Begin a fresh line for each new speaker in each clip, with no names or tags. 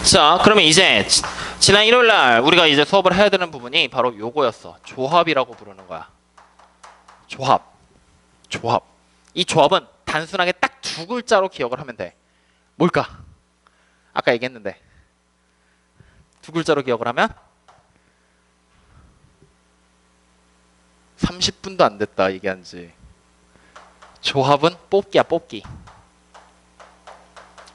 자, 그러면 이제 지난 일요일 날 우리가 이제 수업을 해야 되는 부분이 바로 요거였어. 조합이라고 부르는 거야. 조합. 조합. 이 조합은 단순하게 딱 두 글자로 기억을 하면 돼. 뭘까? 아까 얘기했는데. 두 글자로 기억을 하면 30분도 안 됐다 얘기한 지. 조합은 뽑기야, 뽑기.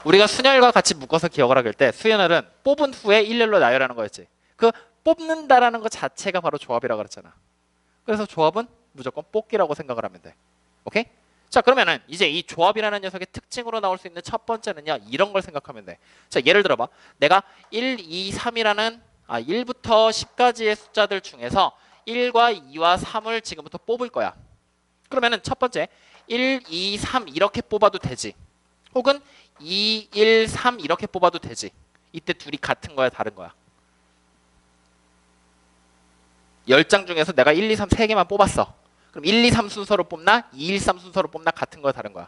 우리가 순열과 같이 묶어서 기억을 하길 때 수열은 뽑은 후에 일렬로 나열하는 거였지. 그 뽑는다라는 것 자체가 바로 조합이라고 그랬잖아. 그래서 조합은 무조건 뽑기라고 생각을 하면 돼. 오케이? 자, 그러면은 이제 이 조합이라는 녀석의 특징으로 나올 수 있는 첫 번째는요. 이런 걸 생각하면 돼. 자, 예를 들어봐. 내가 1, 2, 3이라는 1부터 10까지의 숫자들 중에서 1과 2와 3을 지금부터 뽑을 거야. 그러면은 첫 번째 1, 2, 3 이렇게 뽑아도 되지. 혹은 2, 1, 3 이렇게 뽑아도 되지. 이때 둘이 같은 거야, 다른 거야? 10장 중에서 내가 1, 2, 3 3개만 뽑았어. 그럼 1, 2, 3 순서로 뽑나? 2, 1, 3 순서로 뽑나? 같은 거야, 다른 거야?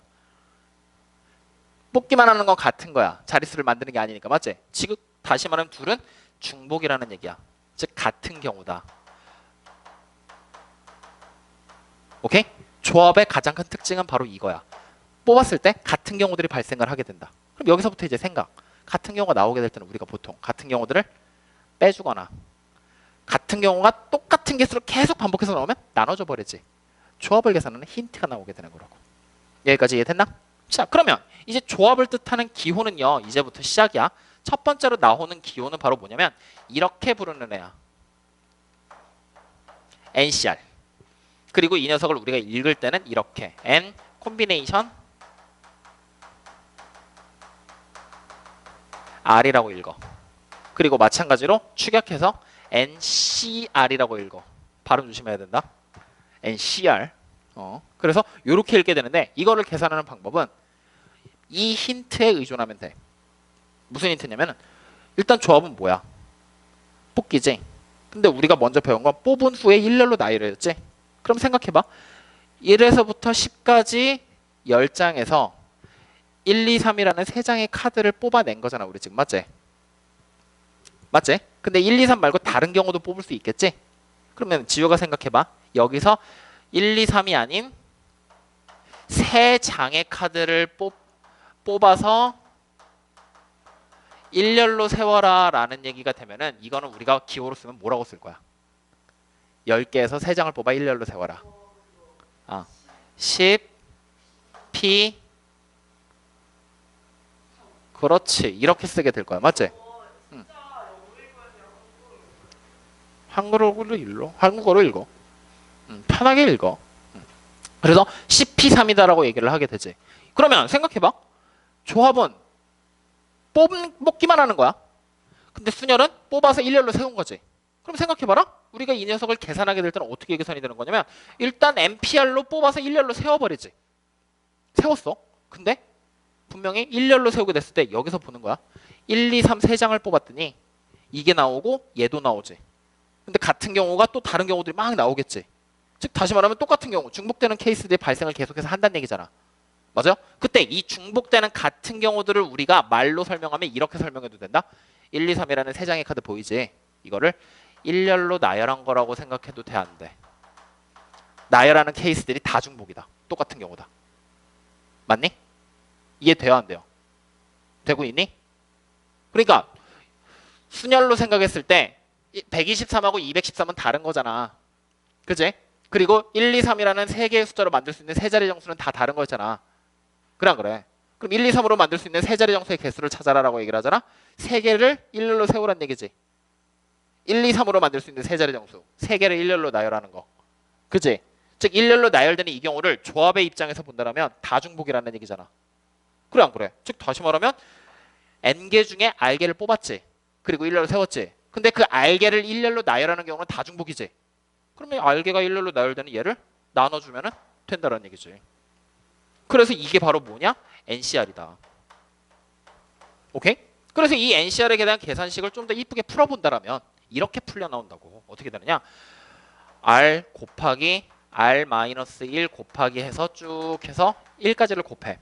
뽑기만 하는 건 같은 거야. 자릿수를 만드는 게 아니니까. 맞지? 지금 다시 말하면 둘은 중복이라는 얘기야. 즉 같은 경우다. 오케이? 조합의 가장 큰 특징은 바로 이거야. 뽑았을 때 같은 경우들이 발생을 하게 된다. 그럼 여기서부터 이제 생각. 같은 경우가 나오게 될 때는 우리가 보통 같은 경우들을 빼주거나 같은 경우가 똑같은 개수로 계속 반복해서 나오면 나눠줘 버리지. 조합을 계산하는 힌트가 나오게 되는 거라고. 여기까지 이해됐나? 자, 그러면 이제 조합을 뜻하는 기호는요. 이제부터 시작이야. 첫 번째로 나오는 기호는 바로 뭐냐면 이렇게 부르는 애야. NCR. 그리고 이 녀석을 우리가 읽을 때는 이렇게 N 콤비네이션 R이라고 읽어. 그리고 마찬가지로 축약해서 NCR이라고 읽어. 발음 조심해야 된다. NCR. 그래서 이렇게 읽게 되는데 이거를 계산하는 방법은 이 힌트에 의존하면 돼. 무슨 힌트냐면 일단 조합은 뭐야? 뽑기지. 근데 우리가 먼저 배운 건 뽑은 후에 일렬로 나열했지. 그럼 생각해봐. 1에서부터 10까지 10장에서 1, 2, 3이라는 3장의 카드를 뽑아낸 거잖아. 우리 지금 맞지? 맞지? 근데 1, 2, 3 말고 다른 경우도 뽑을 수 있겠지? 그러면 지효가 생각해봐. 여기서 1, 2, 3이 아닌 3장의 카드를 뽑아서 일렬로 세워라 라는 얘기가 되면은 이거는 우리가 기호로 쓰면 뭐라고 쓸 거야? 10개에서 3장을 뽑아 일렬로 세워라. 10, P 그렇지. 이렇게 쓰게 될 거야. 맞지? 한국어로 읽어. 편하게 읽어. 그래서 10P3이다라고 얘기를 하게 되지. 그러면 생각해봐. 조합은 뽑기만 하는 거야. 근데 순열은 뽑아서 일렬로 세운 거지. 그럼 생각해봐라. 우리가 이 녀석을 계산하게 될 때는 어떻게 계산이 되는 거냐면 일단 MPR로 뽑아서 일렬로 세워버리지. 세웠어. 근데 분명히 일렬로 세우게 됐을 때 여기서 보는 거야. 1, 2, 3 3장을 뽑았더니 이게 나오고 얘도 나오지. 근데 같은 경우가 또 다른 경우들이 막 나오겠지. 즉 다시 말하면 똑같은 경우 중복되는 케이스들이 발생을 계속해서 한다는 얘기잖아. 맞아요? 그때 이 중복되는 같은 경우들을 우리가 말로 설명하면 이렇게 설명해도 된다. 1, 2, 3이라는 3장의 카드 보이지? 이거를 일렬로 나열한 거라고 생각해도 돼, 안 돼? 나열하는 케이스들이 다 중복이다. 똑같은 경우다. 맞니? 이해돼요, 안 돼요? 되고 있니? 그러니까 순열로 생각했을 때 123하고 213은 다른 거잖아. 그지? 그리고 1, 2, 3이라는 3개의 숫자로 만들 수 있는 세 자리 정수는 다 다른 거였잖아. 그래 안 그래? 그럼 1, 2, 3으로 만들 수 있는 세 자리 정수의 개수를 찾아라라고 얘기를 하잖아. 3개를 일렬로 세우란 얘기지. 1, 2, 3으로 만들 수 있는 세 자리 정수 3개를 일렬로 나열하는 거. 그지? 즉 일렬로 나열되는 이 경우를 조합의 입장에서 본다면 다 중복이라는 얘기잖아. 그래 안 그래? 즉 다시 말하면 N개 중에 R개를 뽑았지. 그리고 일렬로 세웠지. 근데 그 R개를 일렬로 나열하는 경우는 다 중복이지. 그러면 R개가 일렬로 나열되는 얘를 나눠주면 된다는 얘기지. 그래서 이게 바로 뭐냐? NCR이다. 오케이? 그래서 이 NCR에 대한 계산식을 좀 더 이쁘게 풀어본다면 이렇게 풀려 나온다고. 어떻게 되느냐? R 곱하기 R-1 곱하기 해서 쭉 해서 1까지를 곱해.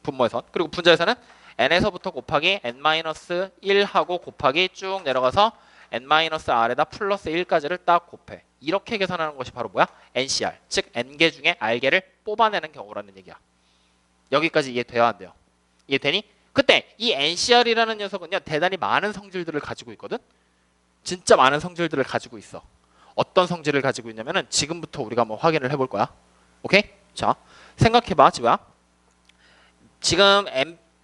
분모에선. 그리고 분자에서는 n에서부터 곱하기 n-1하고 곱하기 쭉 내려가서 n-r에다 플러스 1까지를 딱 곱해. 이렇게 계산하는 것이 바로 뭐야? NCR, 즉 n개 중에 r개를 뽑아내는 경우라는 얘기야. 여기까지 이해돼야 안 돼요? 이해되니? 그때 이 NCR이라는 녀석은요 대단히 많은 성질들을 가지고 있거든. 진짜 많은 성질들을 가지고 있어. 어떤 성질을 가지고 있냐면은 지금부터 우리가 한번 확인을 해볼 거야. 오케이? 자, 생각해봐, 지우야. 지금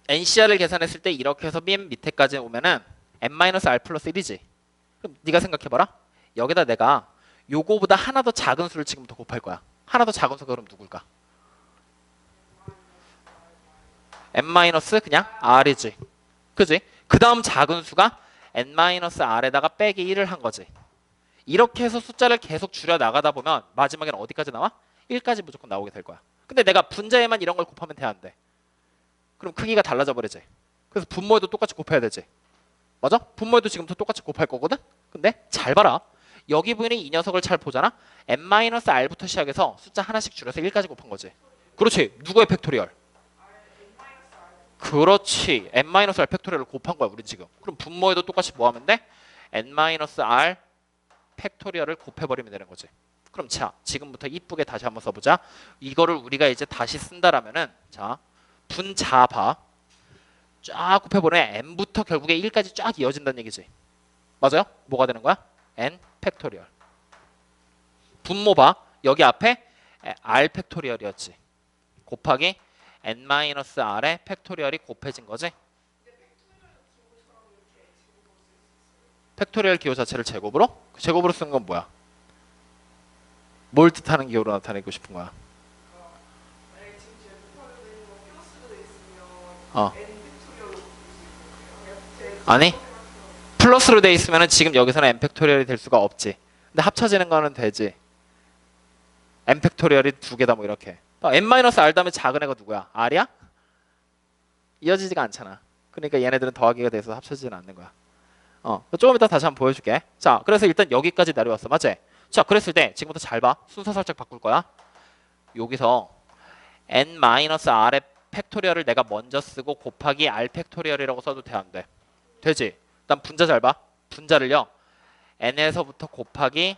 NCR을 계산했을 때 이렇게 해서 맨 밑에까지 오면은 n-r 플러스 1이지. 그럼 네가 생각해봐라. 여기다 내가 요거보다 하나 더 작은 수를 지금부터 곱할 거야. 하나 더 작은 수가 그럼 누굴까? n- 그냥 r이지. 그지? 그 다음 작은 수가 n-r에다가 빼기 1을 한 거지. 이렇게 해서 숫자를 계속 줄여 나가다 보면 마지막에는 어디까지 나와? 1까지 무조건 나오게 될 거야. 근데 내가 분자에만 이런 걸 곱하면 돼, 안 돼? 그럼 크기가 달라져 버리지. 그래서 분모에도 똑같이 곱해야 되지. 맞아? 분모에도 지금부터 똑같이 곱할 거거든? 근데 잘 봐라. 여기 부분이 이 녀석을 잘 보잖아? n-r부터 시작해서 숫자 하나씩 줄여서 1까지 곱한 거지. 그렇지. 누구의 팩토리얼? 그렇지. n-r 팩토리얼을 곱한 거야 우린 지금. 그럼 분모에도 똑같이 뭐 하면 돼? n-r 팩토리얼을 곱해버리면 되는 거지. 그럼 자, 지금부터 이쁘게 다시 한번 써보자. 이거를 우리가 이제 다시 쓴다라면은 자, 분자 봐. 쫙 곱해보면 n부터 결국에 1까지 쫙 이어진다는 얘기지. 맞아요? 뭐가 되는 거야? n 팩토리얼. 분모 봐. 여기 앞에 r 팩토리얼이었지. 곱하기 n-r의 팩토리얼이 곱해진 거지. 팩토리얼 기호 자체를 제곱으로? 제곱으로 쓴 건 뭐야? 뭘 뜻하는 기호로 나타내고 싶은 거야? 어. 아니 플러스로 돼 있으면 지금 여기서는 n 팩토리얼이 될 수가 없지. 근데 합쳐지는 거는 되지. n 팩토리얼이 두 개다 뭐 이렇게. n-r 다음에 작은 애가 누구야? r이야? 이어지지가 않잖아. 그러니까 얘네들은 더하기가 돼서 합쳐지지는 않는 거야. 조금 이따 다시 한번 보여줄게. 자, 그래서 일단 여기까지 내려왔어. 맞지? 자, 그랬을 때 지금부터 잘 봐. 순서 살짝 바꿀 거야. 여기서 n-r의 팩토리얼을 내가 먼저 쓰고 곱하기 r 팩토리얼이라고 써도 돼, 안 돼? 되지? 일단 분자 잘 봐. 분자를요. n에서부터 곱하기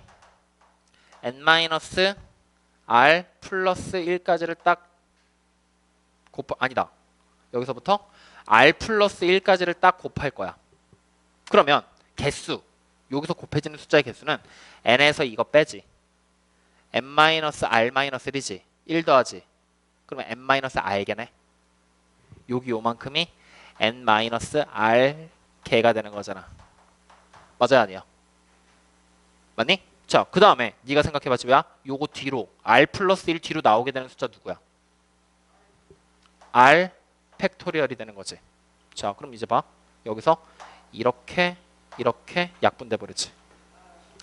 n-r 플러스 1까지를 딱 아니다. 여기서부터 r 플러스 1까지를 딱 곱할 거야. 그러면 개수, 여기서 곱해지는 숫자의 개수는 n에서 이거 빼지. n-r-1이지. 1 더하지. 그러면 n-r개네. 여기 요만큼이 n-r 개가 되는 거잖아. 맞아요, 아니에요? 맞니? 자, 그 다음에 네가 생각해봤지. 왜? 요거 뒤로 r 플러스 1 뒤로 나오게 되는 숫자 누구야? r 팩토리얼이 되는 거지. 자, 그럼 이제 봐. 여기서 이렇게 약분돼 버리지.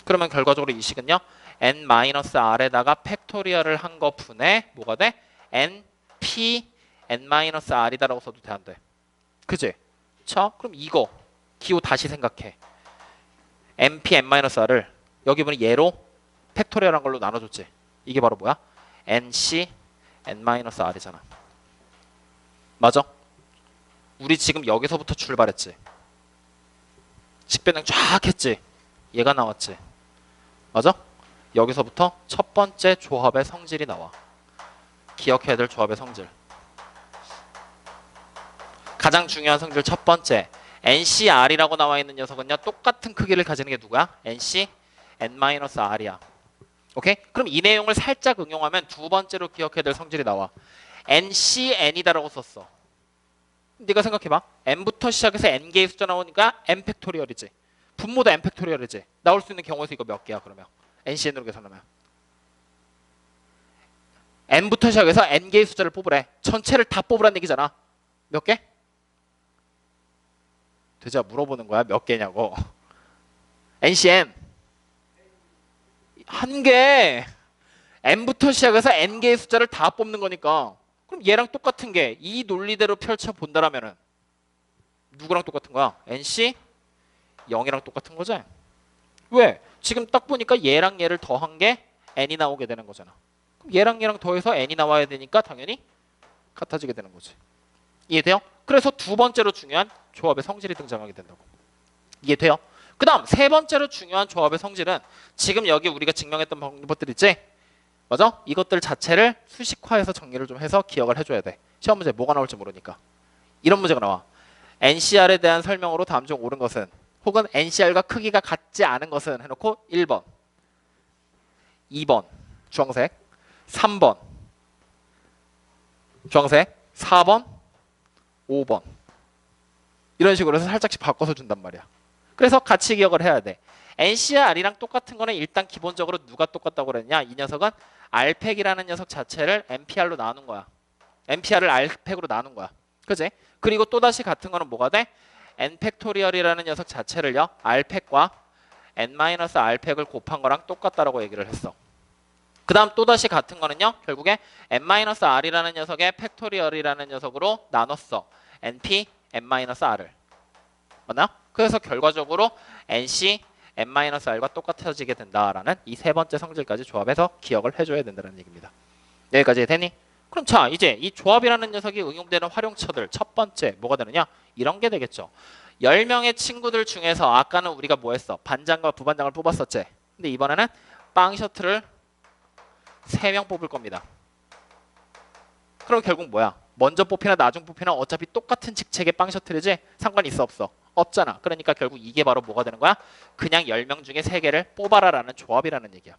그러면 결과적으로 이 식은요. n-r에다가 팩토리얼을 한 거 분의 뭐가 돼? np n-r이다라고 써도 돼, 안 돼? 그지? 자, 그럼 이거 기호 다시 생각해. np n-r을 여기 보니 얘로 팩토리얼한 걸로 나눠줬지. 이게 바로 뭐야? nc n-r이잖아. 맞아? 우리 지금 여기서부터 출발했지. 식변형 쫙 했지. 얘가 나왔지. 맞아? 여기서부터 첫 번째 조합의 성질이 나와. 기억해야 될 조합의 성질. 가장 중요한 성질 첫 번째. NCR이라고 나와 있는 녀석은요. 똑같은 크기를 가지는 게 누구야? NC N-R이야. 오케이? 그럼 이 내용을 살짝 응용하면 두 번째로 기억해야 될 성질이 나와. NCN이다라고 썼어. 네가 생각해봐. n부터 시작해서 n개의 숫자 나오니까 n 팩토리얼이지. 분모도 n 팩토리얼이지. 나올 수 있는 경우에서 이거 몇 개야 그러면? ncn으로 계산하면. n부터 시작해서 n개의 숫자를 뽑으래. 전체를 다 뽑으란 얘기잖아. 몇 개? 되자 물어보는 거야. 몇 개냐고. ncn 한 개. n부터 시작해서 n개의 숫자를 다 뽑는 거니까. 그럼 얘랑 똑같은 게 이 논리대로 펼쳐본다라면은 누구랑 똑같은 거야? nc 0이랑 똑같은 거지? 왜? 지금 딱 보니까 얘랑 얘를 더한 게 n이 나오게 되는 거잖아. 그럼 얘랑 얘랑 더해서 n이 나와야 되니까 당연히 같아지게 되는 거지. 이해돼요? 그래서 두 번째로 중요한 조합의 성질이 등장하게 된다고. 이해돼요? 그 다음 세 번째로 중요한 조합의 성질은 지금 여기 우리가 증명했던 방법들 있지? 맞아? 이것들 자체를 수식화해서 정리를 좀 해서 기억을 해줘야 돼. 시험 문제 뭐가 나올지 모르니까. 이런 문제가 나와. NCR에 대한 설명으로 다음 중 옳은 것은, 혹은 NCR과 크기가 같지 않은 것은 해놓고 1번, 2번 주황색, 3번 주황색, 4번, 5번 이런 식으로 해서 살짝씩 바꿔서 준단 말이야. 그래서 같이 기억을 해야 돼. NCR이랑 똑같은 거는 일단 기본적으로 누가 똑같다고 그랬냐? 이 녀석은 R팩이라는 녀석 자체를 NPR로 나눈 거야. NPR을 R팩으로 나눈 거야. 그지? 그리고 또다시 같은 거는 뭐가 돼? N팩토리얼이라는 녀석 자체를요, R팩과 N-R팩을 곱한 거랑 똑같다라고 얘기를 했어. 그 다음 또다시 같은 거는요, 결국에 N-R이라는 녀석의 팩토리얼이라는 녀석으로 나눴어. NP, N-R을. 맞나? 그래서 결과적으로 NC, N-R과 똑같아지게 된다라는 이 세 번째 성질까지 조합해서 기억을 해줘야 된다는 얘기입니다. 여기까지 되니? 그럼 자, 이제 이 조합이라는 녀석이 응용되는 활용처들 첫 번째 뭐가 되느냐? 이런 게 되겠죠. 10명의 친구들 중에서 아까는 우리가 뭐 했어? 반장과 부반장을 뽑았었지? 근데 이번에는 빵 셔틀을 3명 뽑을 겁니다. 그럼 결국 뭐야? 먼저 뽑히나 나중 뽑히나 어차피 똑같은 직책의 빵 셔틀이지? 상관이 있어 없어? 없잖아. 그러니까 결국 이게 바로 뭐가 되는 거야? 그냥 10명 중에 3개를 뽑아라라는 조합이라는 얘기야.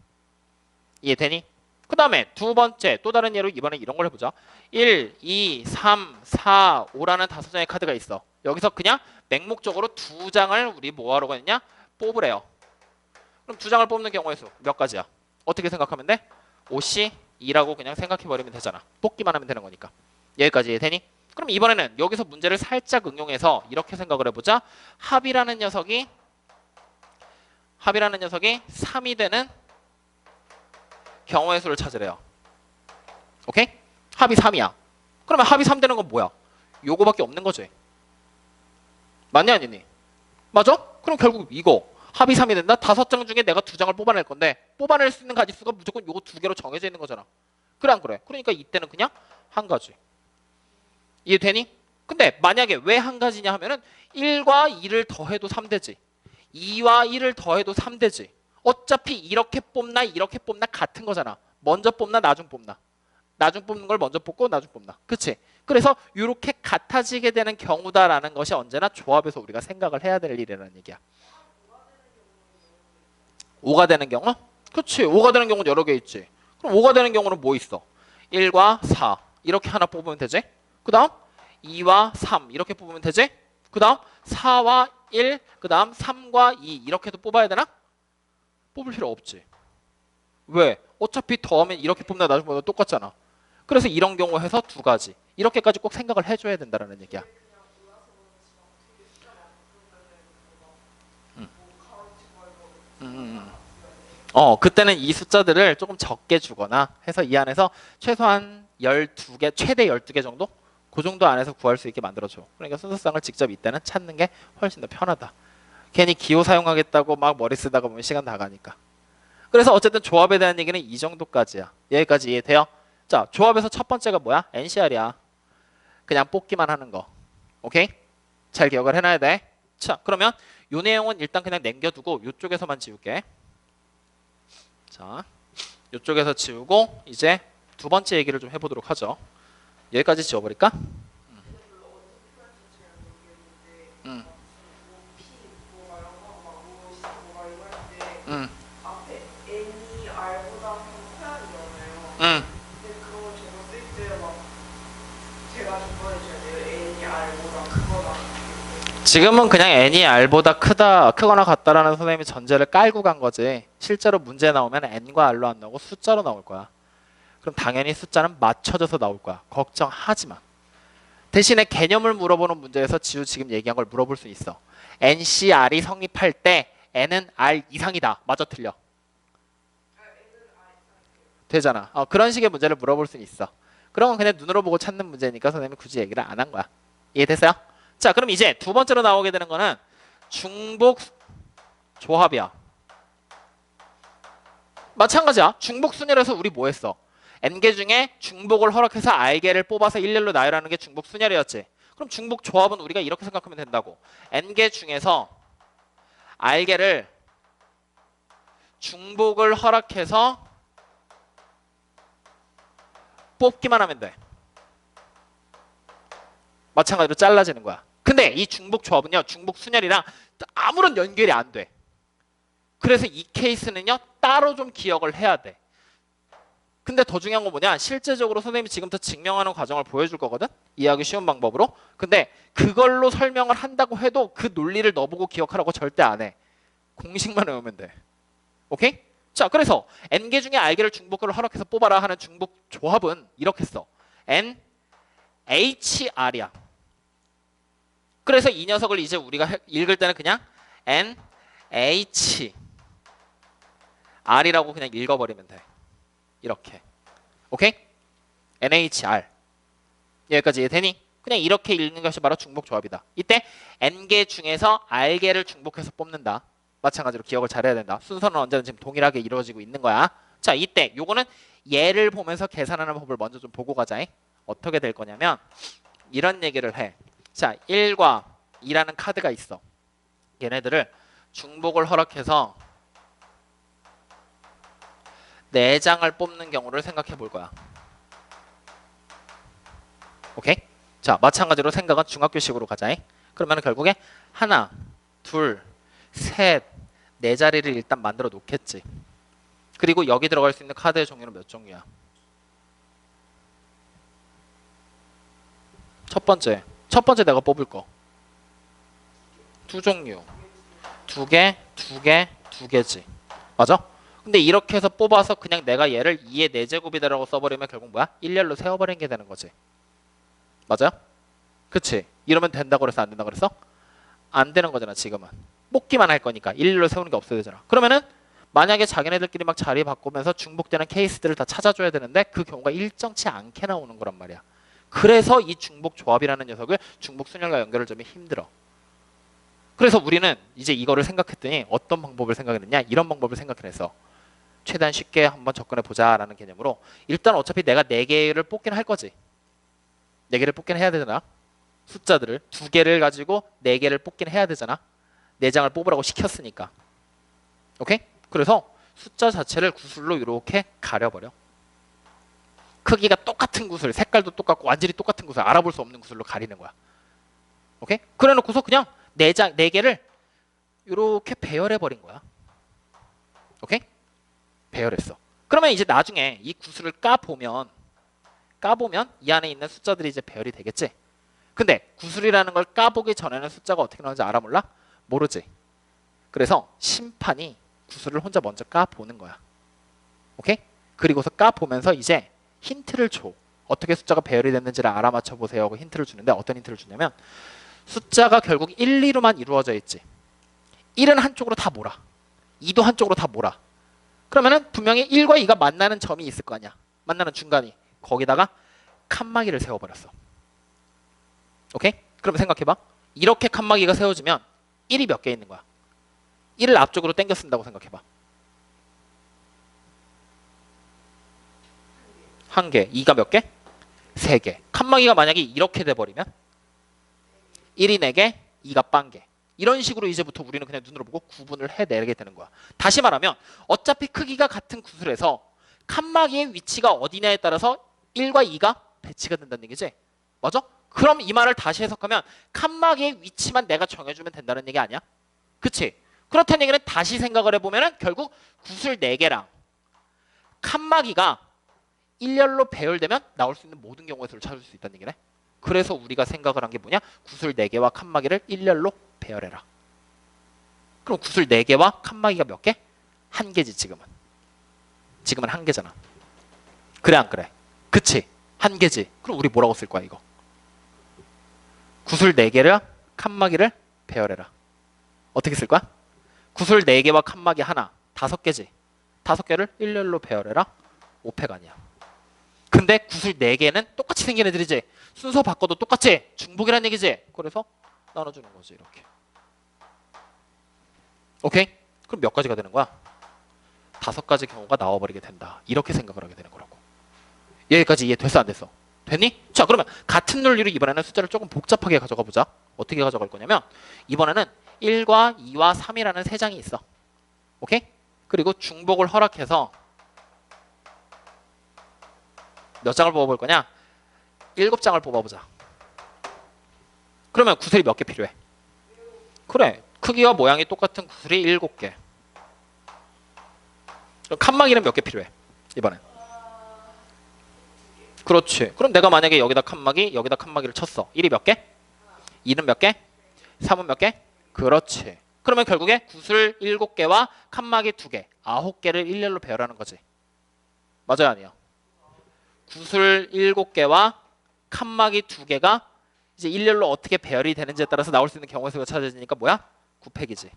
이해되니? 그 다음에 두 번째 또 다른 예로 이번에 이런 걸 해보자. 1, 2, 3, 4, 5라는 5장의 카드가 있어. 여기서 그냥 맹목적으로 2장을 우리 뭐하라고 했냐? 뽑으래요. 그럼 2장을 뽑는 경우의 수 몇 가지야? 어떻게 생각하면 돼? 5C 2라고 그냥 생각해버리면 되잖아. 뽑기만 하면 되는 거니까. 여기까지 이해되니? 그럼 이번에는 여기서 문제를 살짝 응용해서 이렇게 생각을 해보자. 합이라는 녀석이 3이 되는 경우의 수를 찾으래요. 오케이? 합이 3이야. 그러면 합이 3 되는 건 뭐야? 요거밖에 없는 거지. 맞냐 아니니? 맞아? 그럼 결국 이거 합이 3이 된다? 5장 중에 내가 2장을 뽑아낼 건데 뽑아낼 수 있는 가지수가 무조건 요거 2개로 정해져 있는 거잖아. 그래 안 그래? 그러니까 이때는 그냥 한 가지. 이해되니? 근데 만약에 왜 한 가지냐 하면은 1과 2를 더해도 3되지. 2와 1을 더해도 3되지. 어차피 이렇게 뽑나 같은 거잖아. 먼저 뽑나 나중 뽑나. 나중 뽑는 걸 먼저 뽑고 나중 뽑나. 그치? 그래서 이렇게 같아지게 되는 경우다라는 것이 언제나 조합에서 우리가 생각을 해야 될 일이라는 얘기야. 5가 되는 경우? 그치. 5가 되는 경우는 여러 개 있지. 그럼 5가 되는 경우는 뭐 있어? 1과 4 이렇게 하나 뽑으면 되지. 그 다음 2와 3 이렇게 뽑으면 되지. 그 다음 4와 1, 그 다음 3과 2 이렇게도 뽑아야 되나? 뽑을 필요 없지. 왜? 어차피 더하면 이렇게 뽑나 나중 뽑나 똑같잖아. 그래서 이런 경우 해서 2가지. 이렇게까지 꼭 생각을 해줘야 된다는 얘기야. 그때는 이 숫자들을 조금 적게 주거나 해서 이 안에서 최소한 12개, 최대 12개 정도? 그 정도 안에서 구할 수 있게 만들어줘. 그러니까 순서상을 직접 이때는 찾는 게 훨씬 더 편하다. 괜히 기호 사용하겠다고 막 머리 쓰다가 보면 시간 나가니까. 그래서 어쨌든 조합에 대한 얘기는 이 정도까지야. 여기까지 이해돼요? 자, 조합에서 첫 번째가 뭐야? NCR이야. 그냥 뽑기만 하는 거. 오케이? 잘 기억을 해놔야 돼. 자, 그러면 요 내용은 일단 그냥 남겨두고 요쪽에서만 지울게. 자, 요쪽에서 지우고 이제 두 번째 얘기를 좀 해보도록 하죠. 여기까지 지워버릴까? 음. 음. 지금은 그냥 n이 r보다 크거나 같다라는 선생님이 전제를 깔고 간 거지. 실제로 문제 나오면 n과 r로 안 나오고 숫자로 나올 거야. 그럼 당연히 숫자는 맞춰져서 나올 거야. 걱정하지 마. 대신에 개념을 물어보는 문제에서 지우 지금 얘기한 걸 물어볼 수 있어. NCR이 성립할 때 n은 r 이상이다. 맞아 틀려? 되잖아. 그런 식의 문제를 물어볼 수 있어. 그러면 그냥 눈으로 보고 찾는 문제니까 선생님이 굳이 얘기를 안 한 거야. 이해됐어요? 자, 그럼 이제 두 번째로 나오게 되는 거는 중복 조합이야. 마찬가지야. 중복 순열에서 우리 뭐 했어? n개 중에 중복을 허락해서 r개를 뽑아서 일렬로 나열하는 게 중복 순열이었지. 그럼 중복 조합은 우리가 이렇게 생각하면 된다고. n개 중에서 r개를 중복을 허락해서 뽑기만 하면 돼. 마찬가지로 잘라지는 거야. 근데 이 중복 조합은요, 중복 순열이랑 아무런 연결이 안 돼. 그래서 이 케이스는요, 따로 좀 기억을 해야 돼. 근데 더 중요한 건 뭐냐, 실제적으로 선생님이 지금부터 증명하는 과정을 보여줄 거거든, 이해하기 쉬운 방법으로. 근데 그걸로 설명을 한다고 해도 그 논리를 너보고 기억하라고 절대 안 해. 공식만 외우면 돼. 오케이? 자, 그래서 n개 중에 r개를 중복을 허락해서 뽑아라 하는 중복 조합은 이렇게 써. n hr이야. 그래서 이 녀석을 이제 우리가 읽을 때는 그냥 n h r이라고 그냥 읽어버리면 돼. 이렇게. 오케이? NHR. 여기까지 이해되니? 그냥 이렇게 읽는 것이 바로 중복 조합이다. 이때 n개 중에서 r개를 중복해서 뽑는다. 마찬가지로 기억을 잘해야 된다. 순서는 언제든 지금 동일하게 이루어지고 있는 거야. 자, 이때 요거는 예를 보면서 계산하는 법을 먼저 좀 보고 가자. 어떻게 될 거냐면 이런 얘기를 해. 자, 1과 2라는 카드가 있어. 얘네들을 중복을 허락해서 4장을 뽑는 경우를 생각해 볼 거야. 오케이? 자, 마찬가지로 생각은 중학교식으로 가자. 그러면 결국에 하나, 둘, 셋, 4자리를 일단 만들어 놓겠지. 그리고 여기 들어갈 수 있는 카드의 종류는 몇 종류야? 첫 번째 내가 뽑을 거 2종류. 2개, 2개, 2개지. 맞아? 근데 이렇게 해서 뽑아서 그냥 내가 얘를 2의 4제곱이다라고 써버리면 결국 뭐야? 일렬로 세워버리는 게 되는 거지. 맞아요? 그치? 이러면 된다고 그랬어? 안 된다고 그랬어? 안 되는 거잖아 지금은. 뽑기만 할 거니까 일렬로 세우는 게 없어야 되잖아. 그러면은 만약에 자기네들끼리 막 자리 바꾸면서 중복되는 케이스들을 다 찾아줘야 되는데 그 경우가 일정치 않게 나오는 거란 말이야. 그래서 이 중복 조합이라는 녀석을 중복 순열과 연결을 좀 힘들어. 그래서 우리는 이제 이거를 생각했더니 어떤 방법을 생각했느냐, 이런 방법을 생각해서 최대한 쉽게 한번 접근해 보자라는 개념으로 일단 어차피 내가 4개를 뽑긴 할 거지. 4개를 뽑긴 해야 되잖아. 숫자들을 2개를 가지고 4개를 뽑긴 해야 되잖아. 4장을 뽑으라고 시켰으니까. 오케이? 그래서 숫자 자체를 구슬로 이렇게 가려버려. 크기가 똑같은 구슬, 색깔도 똑같고 완전히 똑같은 구슬, 알아볼 수 없는 구슬로 가리는 거야. 오케이? 그래 놓고서 그냥 4개를 이렇게 배열해 버린 거야. 오케이? 배열했어. 그러면 이제 나중에 이 구슬을 까보면 이 안에 있는 숫자들이 이제 배열이 되겠지. 근데 구슬이라는 걸 까보기 전에는 숫자가 어떻게 나오는지 알아 몰라? 모르지. 그래서 심판이 구슬을 혼자 먼저 까보는 거야. 오케이? 그리고서 까보면서 이제 힌트를 줘. 어떻게 숫자가 배열이 됐는지를 알아맞혀 보세요 하고 힌트를 주는데 어떤 힌트를 주냐면 숫자가 결국 1, 2로만 이루어져 있지. 1은 한쪽으로 다 몰아. 2도 한쪽으로 다 몰아. 그러면은 분명히 1과 2가 만나는 점이 있을 거 아니야. 만나는 중간이. 거기다가 칸막이를 세워버렸어. 오케이? 그럼 생각해봐. 이렇게 칸막이가 세워지면 1이 몇 개 있는 거야? 1을 앞쪽으로 당겨 쓴다고 생각해봐. 1개. 2가 몇 개? 3개. 칸막이가 만약에 이렇게 돼버리면 1이 4개, 2가 1개. 이런 식으로 이제부터 우리는 그냥 눈으로 보고 구분을 해내게 되는 거야. 다시 말하면 어차피 크기가 같은 구슬에서 칸막이의 위치가 어디냐에 따라서 1과 2가 배치가 된다는 얘기지. 맞아? 그럼 이 말을 다시 해석하면 칸막이의 위치만 내가 정해주면 된다는 얘기 아니야? 그치? 그렇다는 얘기는 다시 생각을 해보면 결국 구슬 4개랑 칸막이가 일렬로 배열되면 나올 수 있는 모든 경우의 수를 찾을 수 있다는 얘기네. 그래서 우리가 생각을 한 게 뭐냐? 구슬 4개와 칸막이를 일렬로 배열해라. 그럼 구슬 4개와 칸막이가 몇 개? 1개지 지금은. 지금은 1개잖아. 그래 안 그래? 그치? 1개지. 그럼 우리 뭐라고 쓸 거야 이거? 구슬 4개를 칸막이를 배열해라. 어떻게 쓸 거야? 구슬 4개와 칸막이 하나. 5개지. 5개를 일렬로 배열해라. 5패가 아니야. 근데 구슬 4개는 똑같이 생긴 애들이지. 순서 바꿔도 똑같지. 중복이란 얘기지. 그래서 나눠주는 거지 이렇게. 오케이? 그럼 몇 가지가 되는 거야? 5가지 경우가 나와버리게 된다. 이렇게 생각을 하게 되는 거라고. 여기까지 이해 됐어 안 됐어? 됐니? 자, 그러면 같은 논리로 이번에는 숫자를 조금 복잡하게 가져가 보자. 어떻게 가져갈 거냐면 이번에는 1과 2와 3이라는 세 장이 있어. 오케이? 그리고 중복을 허락해서 몇 장을 뽑아볼 거냐? 7장을 뽑아보자. 그러면 구슬이 몇 개 필요해? 그래, 크기와 모양이 똑같은 구슬이 7개. 그럼 칸막이는 몇 개 필요해? 이번엔. 그렇지. 그럼 내가 만약에 여기다 칸막이, 여기다 칸막이를 쳤어. 1이 몇 개? 2는 몇 개? 3은 몇 개? 그렇지. 그러면 결국에 구슬 7개와 칸막이 2개, 9개를 일렬로 배열하는 거지. 맞아요, 아니에요? 구슬 7개와 칸막이 2개가 이제 일렬로 어떻게 배열이 되는지에 따라서 나올 수 있는 경우의 수가 찾아지니까 뭐야? 9팩이지.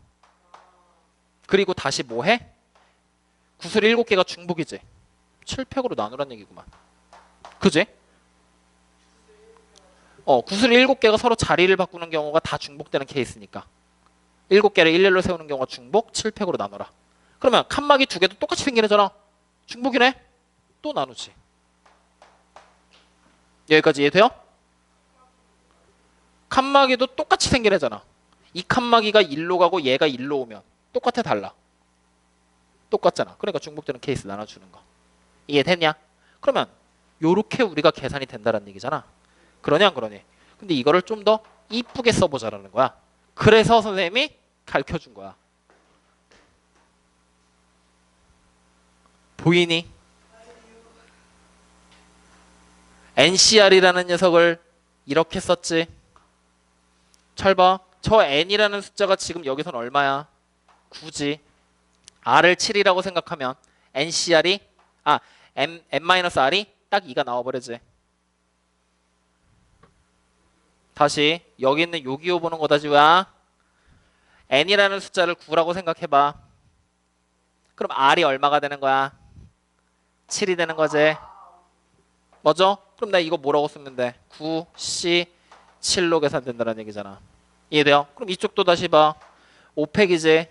그리고 다시 뭐 해? 구슬 7개가 중복이지. 7팩으로 나누란 얘기구만. 그지? 구슬 7개가 서로 자리를 바꾸는 경우가 다 중복되는 케이스니까 7개를 일렬로 세우는 경우가 중복, 7팩으로 나눠라. 그러면 칸막이 2개도 똑같이 생긴 애잖아. 중복이네? 또 나누지. 여기까지 이해돼요? 칸막이도 똑같이 생긴 애잖아. 이 칸막이가 1로 가고 얘가 1로 오면 똑같아, 달라? 똑같잖아. 그러니까 중복되는 케이스 나눠주는 거. 이해됐냐? 그러면 요렇게 우리가 계산이 된다는 얘기잖아. 그러냐 안 그러니? 근데 이거를 좀 더 이쁘게 써보자라는 거야. 그래서 선생님이 가르쳐준 거야. 보이니? NCR이라는 녀석을 이렇게 썼지. 잘 봐. 저 N이라는 숫자가 지금 여기선 얼마야? 9지. R을 7이라고 생각하면 NCR이 N-R이 딱 2가 나와버리지. 다시 여기 있는 요 기호 보는 거다 지우야. N이라는 숫자를 9라고 생각해봐. 그럼 R이 얼마가 되는 거야? 7이 되는 거지. 맞아? 그럼 나 이거 뭐라고 쓰면 돼? 9C 7로 계산된다는 얘기잖아. 이해돼요? 그럼 이쪽도 다시 봐. 5팩이지.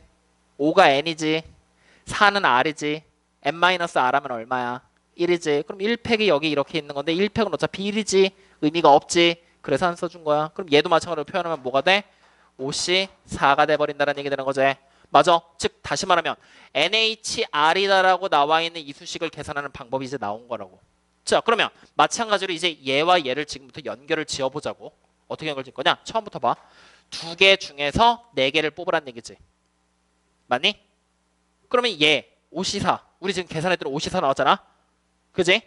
5가 N이지. 4는 R이지. N-R 하면 얼마야? 1이지. 그럼 1팩이 여기 이렇게 있는 건데 1팩은 어차피 1이지. 의미가 없지. 그래서 안 써준 거야. 그럼 얘도 마찬가지로 표현하면 뭐가 돼? 5C 4가 돼버린다는 얘기 되는 거지. 맞아. 즉 다시 말하면 NHR이다라고 나와 있는 이 수식을 계산하는 방법이 이제 나온 거라고. 자, 그러면 마찬가지로 이제 얘와 얘를 지금부터 연결을 지어보자고. 어떻게 연결 질 거냐? 처음부터 봐. 2개 중에서 4개를 뽑으란 얘기지. 맞니? 그러면 얘 5C4. 우리 지금 계산했더니 5C4 나왔잖아. 그지?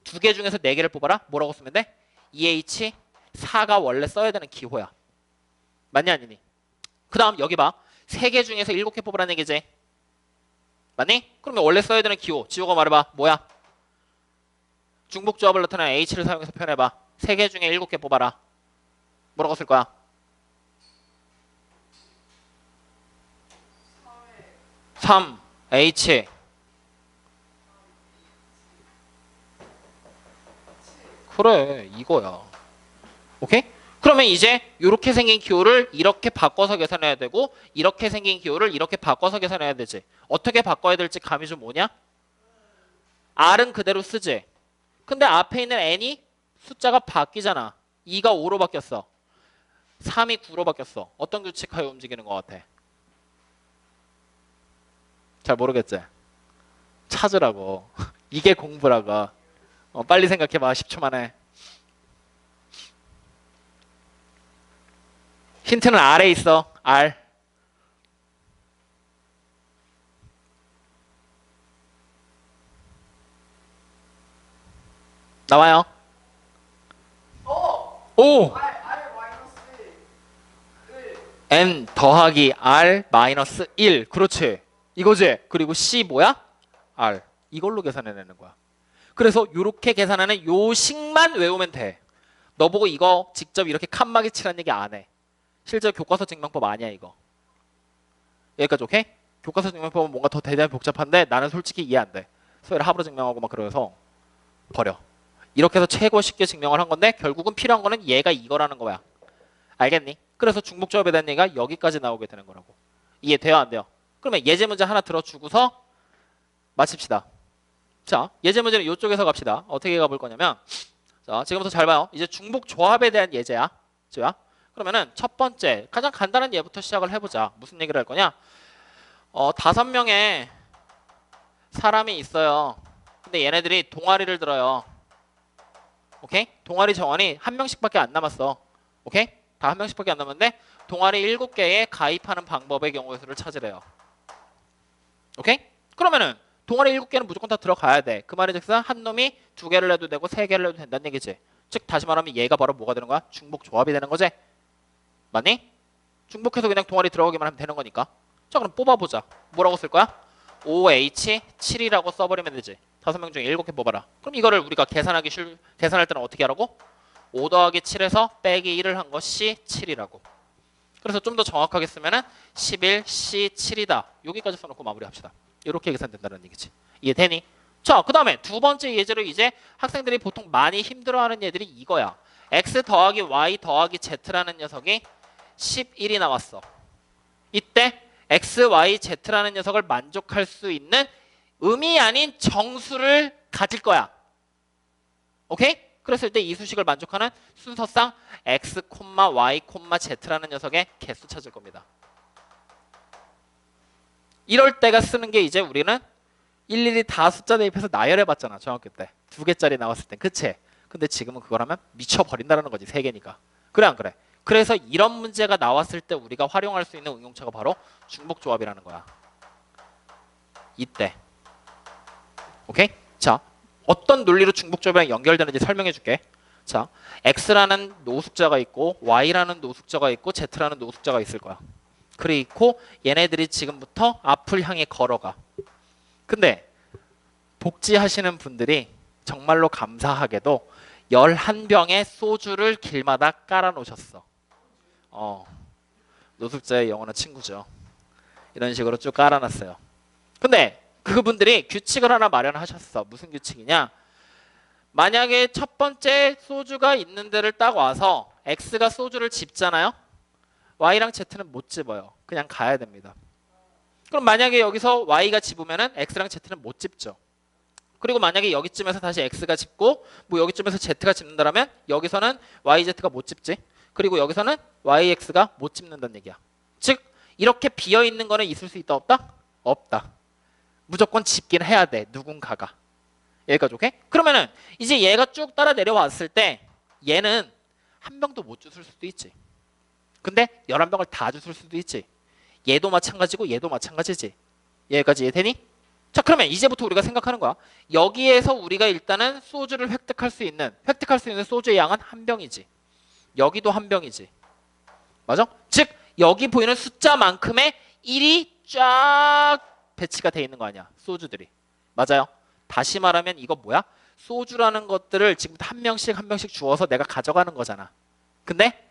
2개 중에서 4개를 뽑아라. 뭐라고 쓰면 돼? EH4가 원래 써야 되는 기호야. 맞니 아니니? 그 다음 여기 봐. 3개 중에서 7개 뽑으라는 얘기지. 맞니? 그러면 원래 써야 되는 기호. 지호가 말해봐. 뭐야? 중복조합을 나타내는 H를 사용해서 표현해봐. 3개 중에 7개 뽑아라. 뭐라고 쓸 거야? 3H. 그래, 이거야. 오케이? 그러면 이제 이렇게 생긴 기호를 이렇게 바꿔서 계산해야 되고 이렇게 생긴 기호를 이렇게 바꿔서 계산해야 되지. 어떻게 바꿔야 될지 감이 좀 오냐? R은 그대로 쓰지. 근데 앞에 있는 N이 숫자가 바뀌잖아. 2가 5로 바뀌었어. 3이 9로 바뀌었어. 어떤 규칙하에 움직이는 것 같아? 잘 모르겠지? 찾으라고. 이게 공부라고. 빨리 생각해봐. 10초 만에. 힌트는 R에 있어. R. 나와요. 오! N 더하기 R 마이너스 1. 그렇지. 이거지. 그리고 C 뭐야? R. 이걸로 계산해내는 거야. 그래서 이렇게 계산하는 요 식만 외우면 돼. 너 보고 이거 직접 이렇게 칸막이 치라는 얘기 안 해. 실제 교과서 증명법 아니야 이거. 여기까지 오케이? 교과서 증명법은 뭔가 더 대단히 복잡한데 나는 솔직히 이해 안 돼. 소위를 합으로 증명하고 막 그래서 버려. 이렇게 해서 최고 쉽게 증명을 한 건데 결국은 필요한 거는 얘가 이거라는 거야. 알겠니? 그래서 중복조합에 대한 얘기가 여기까지 나오게 되는 거라고. 이해돼요 안 돼요? 그러면 예제 문제 하나 들어주고서 마칩시다. 자, 예제 문제는 이쪽에서 갑시다. 어떻게 가볼 거냐면 자, 자, 지금부터 잘 봐요. 이제 중복 조합에 대한 예제야. 자, 그러면은 첫 번째 가장 간단한 예부터 시작을 해보자. 무슨 얘기를 할 거냐? 5명의 사람이 있어요. 근데 얘네들이 동아리를 들어요. 오케이? 동아리 정원이 한 명씩밖에 안 남았어. 오케이? 다 한 명씩밖에 안 남았는데 동아리 7개에 가입하는 방법의 경우의 수를 찾으래요. 오케이? 그러면은 동아리 7개는 무조건 다 들어가야 돼. 그 말이 즉슨 한 놈이 2개를 해도 되고 3개를 해도 된다는 얘기지. 즉 다시 말하면 얘가 바로 뭐가 되는 거야? 중복 조합이 되는 거지. 맞니? 중복해서 그냥 동아리 들어가기만 하면 되는 거니까. 자, 그럼 뽑아보자. 뭐라고 쓸 거야? OH7이라고 써버리면 되지. 5명 중에 7개 뽑아라. 그럼 이거를 우리가 계산할 때는 어떻게 하라고? 5 더하기 7에서 빼기 1을 한 것이 7이라고. 그래서 좀 더 정확하게 쓰면은 11C7이다. 여기까지 써놓고 마무리합시다. 이렇게 계산된다는 얘기지. 이해되니? 자, 그 다음에 두 번째 예제로 이제 학생들이 보통 많이 힘들어하는 예들이 이거야. X 더하기 Y 더하기 Z라는 녀석이 11이 나왔어. 이때 X, Y, Z라는 녀석을 만족할 수 있는 음이 아닌 정수를 가질 거야. 오케이? 그랬을 때 이 수식을 만족하는 순서상 X, Y, Z라는 녀석의 개수 찾을 겁니다. 이럴 때가 쓰는 게 이제 우리는 일일이 다 숫자 대입해서 나열해봤잖아. 중학교 때. 2개짜리 나왔을 땐. 그치? 근데 지금은 그걸 하면 미쳐버린다는 거지. 3개니까. 그래 안 그래? 그래서 이런 문제가 나왔을 때 우리가 활용할 수 있는 응용처가 바로 중복조합이라는 거야. 이때. 오케이? 자, 어떤 논리로 중복조합이랑 연결되는지 설명해 줄게. 자, X라는 노숙자가 있고 Y라는 노숙자가 있고 Z라는 노숙자가 있을 거야. 그리고 얘네들이 지금부터 앞을 향해 걸어가. 근데 복지하시는 분들이 정말로 감사하게도 11병의 소주를 길마다 깔아 놓으셨어. 노숙자의 영원한 친구죠. 이런 식으로 쭉 깔아놨어요. 근데 그분들이 규칙을 하나 마련하셨어. 무슨 규칙이냐? 만약에 첫 번째 소주가 있는 데를 딱 와서 X가 소주를 집잖아요. Y랑 Z는 못 집어요. 그냥 가야 됩니다. 그럼 만약에 여기서 Y가 집으면은 X랑 Z는 못 집죠. 그리고 만약에 여기쯤에서 다시 X가 집고 뭐 여기쯤에서 Z가 집는다라면 여기서는 YZ가 못 집지. 그리고 여기서는 YX가 못 집는다는 얘기야. 즉 이렇게 비어있는 거는 있을 수 있다 없다? 없다. 무조건 집긴 해야 돼. 누군가가. 여기까지 오케이? 그러면은 이제 얘가 쭉 따라 내려왔을 때 얘는 한 병도 못 주술 수도 있지. 근데 11병을 다 주술 수도 있지. 얘도 마찬가지고 얘도 마찬가지지. 여기까지 이해되니? 자, 그러면 이제부터 우리가 생각하는 거야. 여기에서 우리가 일단은 소주를 획득할 수 있는 소주의 양은 한 병이지. 여기도 한 병이지. 맞아? 즉 여기 보이는 숫자만큼의 1이 쫙 배치가 돼 있는 거 아니야. 소주들이. 맞아요. 다시 말하면 이거 뭐야? 소주라는 것들을 지금부터 한 명씩 주어서 내가 가져가는 거잖아. 근데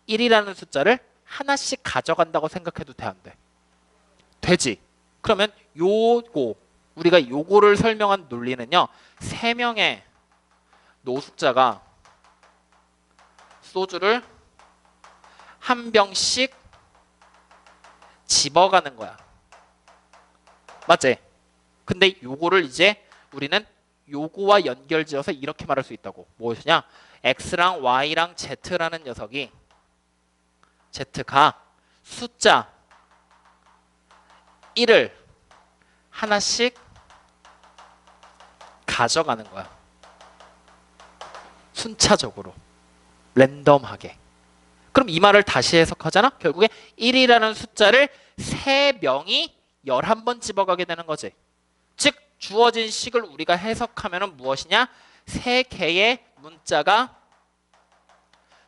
1이라는 숫자를 하나씩 가져간다고 생각해도 돼, 안 돼? 되지. 그러면 우리가 요거를 설명한 논리는요. 3명의 노숙자가 소주를 한 병씩 집어가는 거야. 맞지? 근데 요거를 이제 우리는 요거와 연결지어서 이렇게 말할 수 있다고. 무엇이냐? X랑 Y랑 Z라는 녀석이 Z가 숫자 1을 하나씩 가져가는 거야. 순차적으로. 랜덤하게. 그럼 이 말을 다시 해석하잖아? 결국에 1이라는 숫자를 3명이 11번 집어가게 되는 거지. 즉 주어진 식을 우리가 해석하면 무엇이냐? 3개의 문자가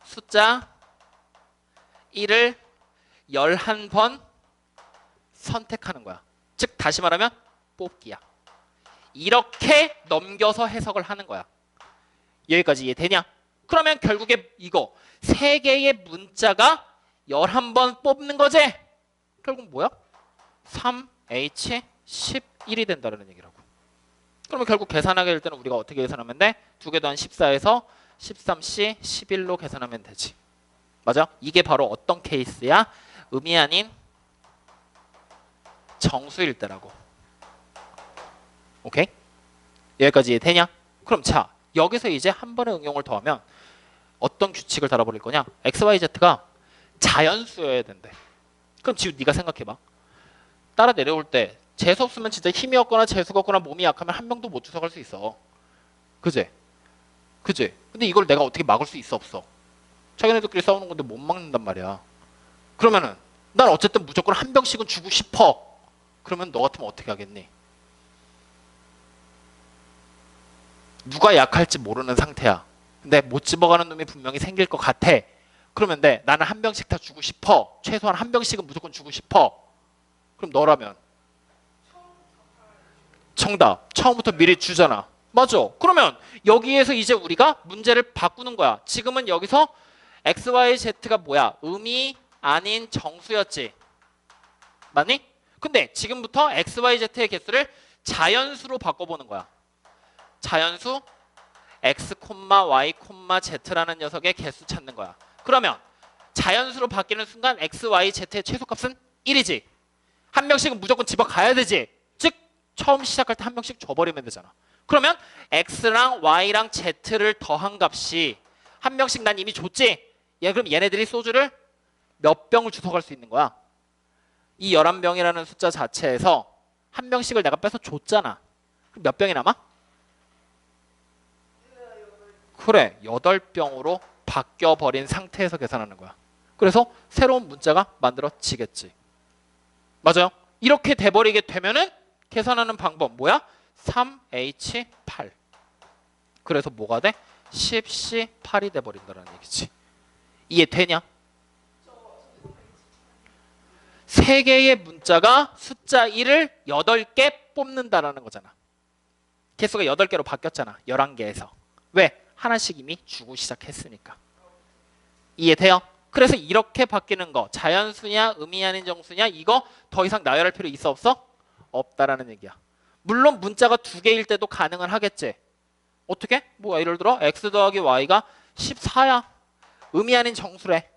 숫자 1을 11번 선택하는 거야. 즉 다시 말하면 뽑기야. 이렇게 넘겨서 해석을 하는 거야. 여기까지 이해되냐? 그러면 결국에 이거 3개의 문자가 11번 뽑는 거지? 결국 뭐야? 3H11이 된다는 얘기라고. 그러면 결국 계산하게 될 때는 우리가 어떻게 계산하면 돼? 2개 더한 14에서 13C 11로 계산하면 되지. 맞아? 이게 바로 어떤 케이스야? 음이 아닌 정수일 때라고. 오케이? 여기까지 이해되냐? 그럼 자, 여기서 이제 한 번의 응용을 더하면 어떤 규칙을 달아버릴 거냐? XYZ가 자연수여야 된대. 그럼 지금 네가 생각해봐. 따라 내려올 때 재수 없으면 진짜 힘이 없거나 재수가 없거나 몸이 약하면 한 명도 못 주워갈 수 있어. 그지? 그지? 근데 이걸 내가 어떻게 막을 수 있어 없어? 자기네들끼리 싸우는 건데 못 막는단 말이야. 그러면은 난 어쨌든 무조건 한 병씩은 주고 싶어. 그러면 너 같으면 어떻게 하겠니? 누가 약할지 모르는 상태야. 근데 못 집어가는 놈이 분명히 생길 것 같아. 그러면 돼. 나는 한 병씩 다 주고 싶어. 최소한 한 병씩은 무조건 주고 싶어. 그럼 너라면? 정답. 처음부터 미리 주잖아. 맞아. 그러면 여기에서 이제 우리가 문제를 바꾸는 거야. 지금은 여기서 x, y, z가 뭐야? 음이 아닌 정수였지. 맞니? 근데 지금부터 x, y, z의 개수를 자연수로 바꿔보는 거야. 자연수 x, y, z라는 녀석의 개수 찾는 거야. 그러면 자연수로 바뀌는 순간 x, y, z의 최소값은 1이지. 한 명씩은 무조건 집어가야 되지. 즉 처음 시작할 때 한 명씩 줘버리면 되잖아. 그러면 x랑 y랑 z를 더한 값이 한 명씩 난 이미 줬지. 그럼 얘네들이 소주를 몇 병을 주워갈 수 있는 거야? 이 11병이라는 숫자 자체에서 한 병씩을 내가 빼서 줬잖아. 그럼 몇 병이 남아? 그래, 8병으로 바뀌어버린 상태에서 계산하는 거야. 그래서 새로운 문자가 만들어지겠지. 맞아요? 이렇게 돼버리게 되면은 계산하는 방법 뭐야? 3H8. 그래서 뭐가 돼? 10C8이 돼버린다는 얘기지. 이해되냐? 세 개의 문자가 숫자 1을 8개 뽑는다라는 거잖아. 개수가 8개로 바뀌었잖아. 11개에서. 왜? 하나씩 이미 주고 시작했으니까. 이해돼요? 그래서 이렇게 바뀌는 거 자연수냐 음이 아닌 정수냐 이거 더 이상 나열할 필요 있어 없어? 없다라는 얘기야. 물론 문자가 2개일 때도 가능은 하겠지. 어떻게? 뭐 예를 들어 x 더하기 y가 14야. 음이 아닌 정수래.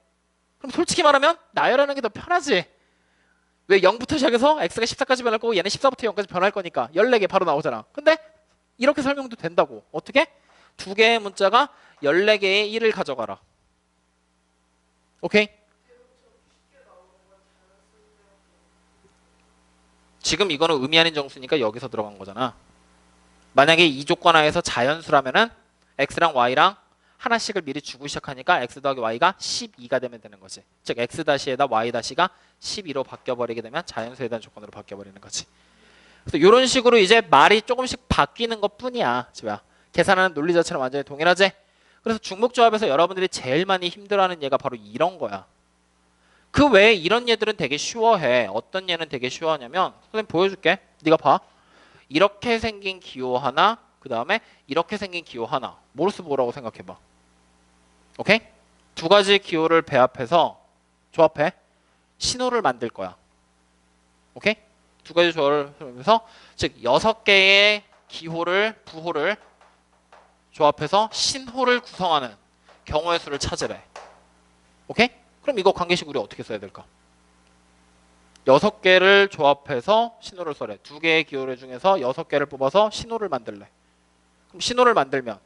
그럼 솔직히 말하면 나열하는 게 더 편하지. 왜 0부터 시작해서 x가 14까지 변할 거고 얘는 14부터 0까지 변할 거니까 14개 바로 나오잖아. 근데 이렇게 설명도 된다고. 어떻게? 2개의 문자가 14개의 1을 가져가라. 오케이? 지금 이거는 의미 아닌 정수니까 여기서 들어간 거잖아. 만약에 이 조건 하에서 자연수라면은 x랑 y랑 하나씩을 미리 주고 시작하니까 x 더하기 y가 12가 되면 되는 거지. 즉 x 다시에다 y 다시가 12로 바뀌어버리게 되면 자연수에 대한 조건으로 바뀌어버리는 거지. 그래서 이런 식으로 이제 말이 조금씩 바뀌는 것 뿐이야. 지금 계산하는 논리 자체는 완전히 동일하지? 그래서 중복조합에서 여러분들이 제일 많이 힘들어하는 얘가 바로 이런 거야. 그 외에 이런 얘들은 되게 쉬워해. 어떤 얘는 되게 쉬워하냐면 선생님 보여줄게. 네가 봐. 이렇게 생긴 기호 하나, 그 다음에 이렇게 생긴 기호 하나. 뭐라고 생각해봐. 오케이? 2가지 기호를 배합해서 조합해. 신호를 만들 거야. 오케이? 2가지 조합을 해서 즉 6개의 기호를 부호를 조합해서 신호를 구성하는 경우의 수를 찾으래. 오케이? 그럼 이거 관계식 우리 어떻게 써야 될까? 6개를 조합해서 신호를 써래. 2개의 기호 중에서 6개를 뽑아서 신호를 만들래. 그럼 신호를 만들면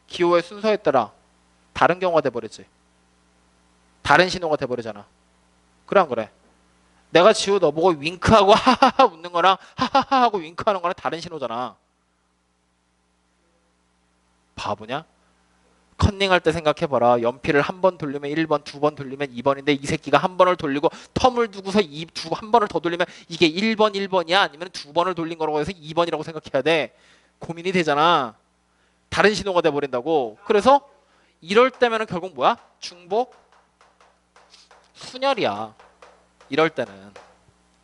기호의 순서에 따라 다른 경우가 돼버리지. 다른 신호가 돼버리잖아. 그래 안 그래? 내가 지우 너보고 윙크하고 하하하 웃는 거랑 하하하 하고 윙크하는 거랑 다른 신호잖아. 바보냐? 컨닝할 때 생각해봐라. 연필을 한 번 돌리면 1번, 2번 돌리면 2번인데 이 새끼가 한 번을 돌리고 텀을 두고서 한 번을 더 돌리면 이게 1번, 1번이야? 아니면 2번을 돌린 거라고 해서 2번이라고 생각해야 돼? 고민이 되잖아. 다른 신호가 돼버린다고. 그래서 이럴 때면은 결국 뭐야? 중복 순열이야. 이럴 때는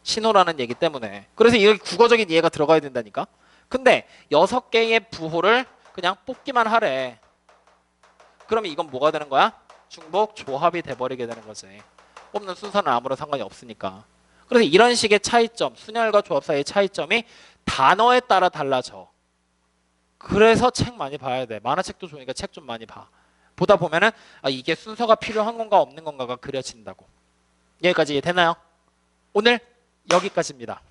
신호라는 얘기 때문에. 그래서 이렇게 국어적인 이해가 들어가야 된다니까. 근데 6개의 부호를 그냥 뽑기만 하래. 그러면 이건 뭐가 되는 거야? 중복 조합이 돼버리게 되는 거지. 뽑는 순서는 아무런 상관이 없으니까. 그래서 이런 식의 차이점, 순열과 조합 사이의 차이점이 단어에 따라 달라져. 그래서 책 많이 봐야 돼. 만화책도 좋으니까 책 좀 많이 봐. 보다 보면은 이게 순서가 필요한 건가 없는 건가가 그려진다고. 여기까지 이해되나요? 오늘 여기까지입니다.